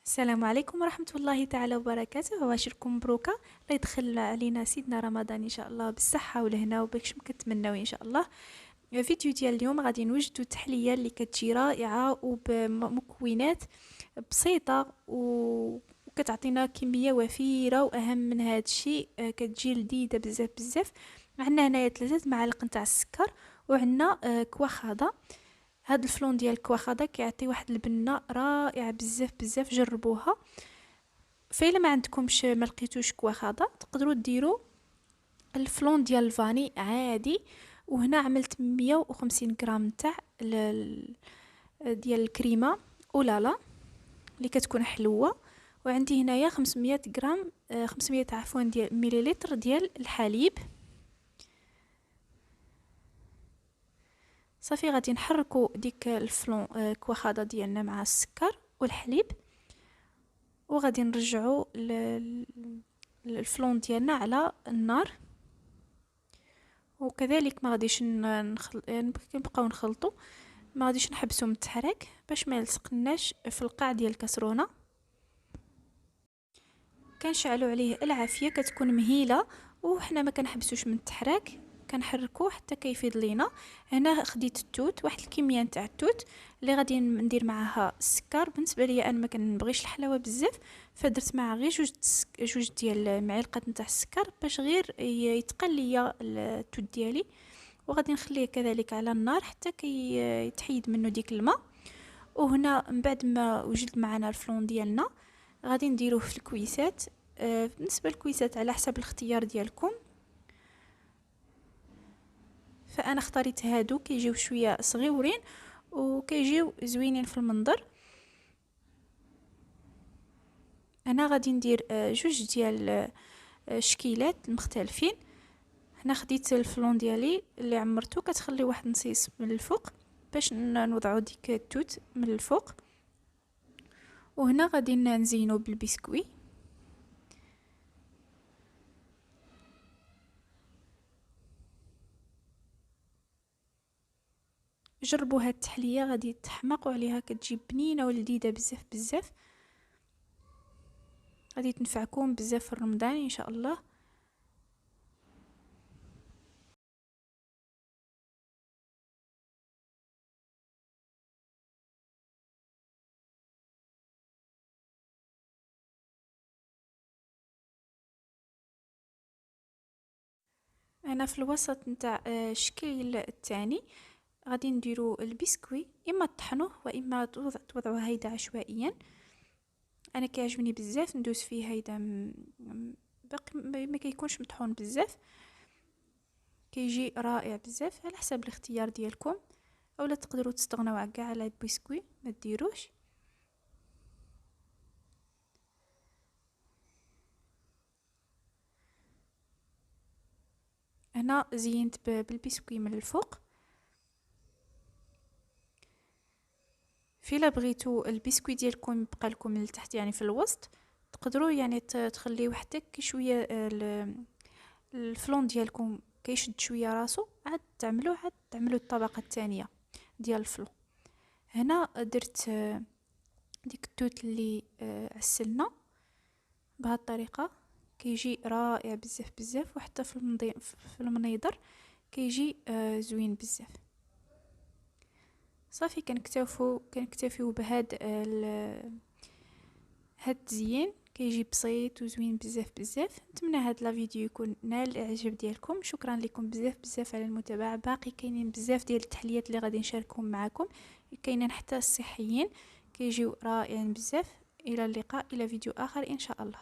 السلام عليكم ورحمة الله تعالى وبركاته. عواشركم مبروكة. الله يدخل علينا سيدنا رمضان ان شاء الله بالصحة والهنا وباكش مكتمناو ان شاء الله. فيديو ديال اليوم غادي نوجدوا تحلية اللي كتجي رائعة وبمكونات بسيطة وكتعطينا كمية وفيرة، واهم من هذا الشيء كتجي لذيذة بزاف بزاف. عندنا هنايا 3 معالق نتاع السكر، وعندنا كواخاضة. هاد الفلون ديال الكواخاضة كيعطي واحد البنة رائعة بزاف بزاف، جربوها. فإلا ما عندكمش ما لقيتوش كواخاضة تقدروا ديروا الفلون ديال الفاني عادي. وهنا عملت 150 غرام تاع ديال الكريمه اولالا اللي كتكون حلوه، وعندي هنايا 500 غرام 500 عفوا ديال مليلتر ديال الحليب. صافي غادي نحركوا ديك الفلون كواخاضه ديالنا مع السكر والحليب، وغادي نرجعوا الفلون ديالنا على النار. وكذلك ما غاديش نبقاو نخلطوا، ما غاديش نحبسوا من التحريك باش ما يلصقناش في القاع ديال الكاسرونه. كنشعلوا عليه العافيه كتكون مهيله، وحنا ما كنحبسوش من التحريك، كنحركوه حتى كيفيض لينا. هنا خديت التوت، واحد الكميه نتاع التوت اللي غادي ندير معاها السكر. بالنسبه لي انا ما كنبغيش الحلاوه بزاف، فدرت معها غير جوج ديال المعالق نتاع السكر باش غير يتقل ليا التوت ديالي. وغادي نخليه كذلك على النار حتى يتحيد منه ديك الماء. وهنا من بعد ما وجد معنا الفلون ديالنا غادي نديروه في الكويسات. بالنسبه للكويسات على حسب الاختيار ديالكم، فانا اختاريت هادو كيجيو شويه صغيورين وكيجيو زوينين في المنظر. انا غادي ندير جوج ديال الشكيلات المختلفين. هنا خديت الفلون ديالي اللي عمرته، كتخلي واحد نصيص من الفوق باش نوضعوا ديك التوت من الفوق. وهنا غادي نزينو بالبسكوي. جربوا هاد التحليه غادي تحماقوا عليها، كتجي بنينه ولذيذه بزاف بزاف، غادي تنفعكم بزاف في رمضان ان شاء الله. انا في الوسط نتاع الشكل الثاني غادي نديرو البسكوي، اما طحنوه واما توضعوه هيدا عشوائيا. انا كيعجبني بزاف ندوس فيه هيدا باقي ما كيكونش مطحون بزاف، كيجي رائع بزاف على حسب الاختيار ديالكم. اولا تقدروا تستغنوا كاع على البسكوي ما ديروش. هنا زينت بالبسكوي من الفوق. فيلا بغيتو البسكوي ديالكم يبقى لكم من التحت يعني في الوسط، تقدروا يعني تخليوه حتى شويه الفلون ديالكم كيشد شويه راسو، عاد تعملوا الطبقه الثانيه ديال الفلون. هنا درت ديك التوت اللي عسلنا بهذه الطريقه، كيجي رائع بزاف بزاف، وحتى في المنيضر كيجي زوين بزاف. صافي كنكتفيو بهاد هاد التزيين، كيجي بسيط وزوين بزاف بزاف. نتمنى هاد لا فيديو يكون نال الاعجاب ديالكم. شكرا لكم بزاف بزاف على المتابعه. باقي كاينين بزاف ديال التحليات اللي غادي نشاركهم معكم، كاينين حتى الصحيين كيجيو رائعين بزاف. الى اللقاء، الى فيديو اخر ان شاء الله.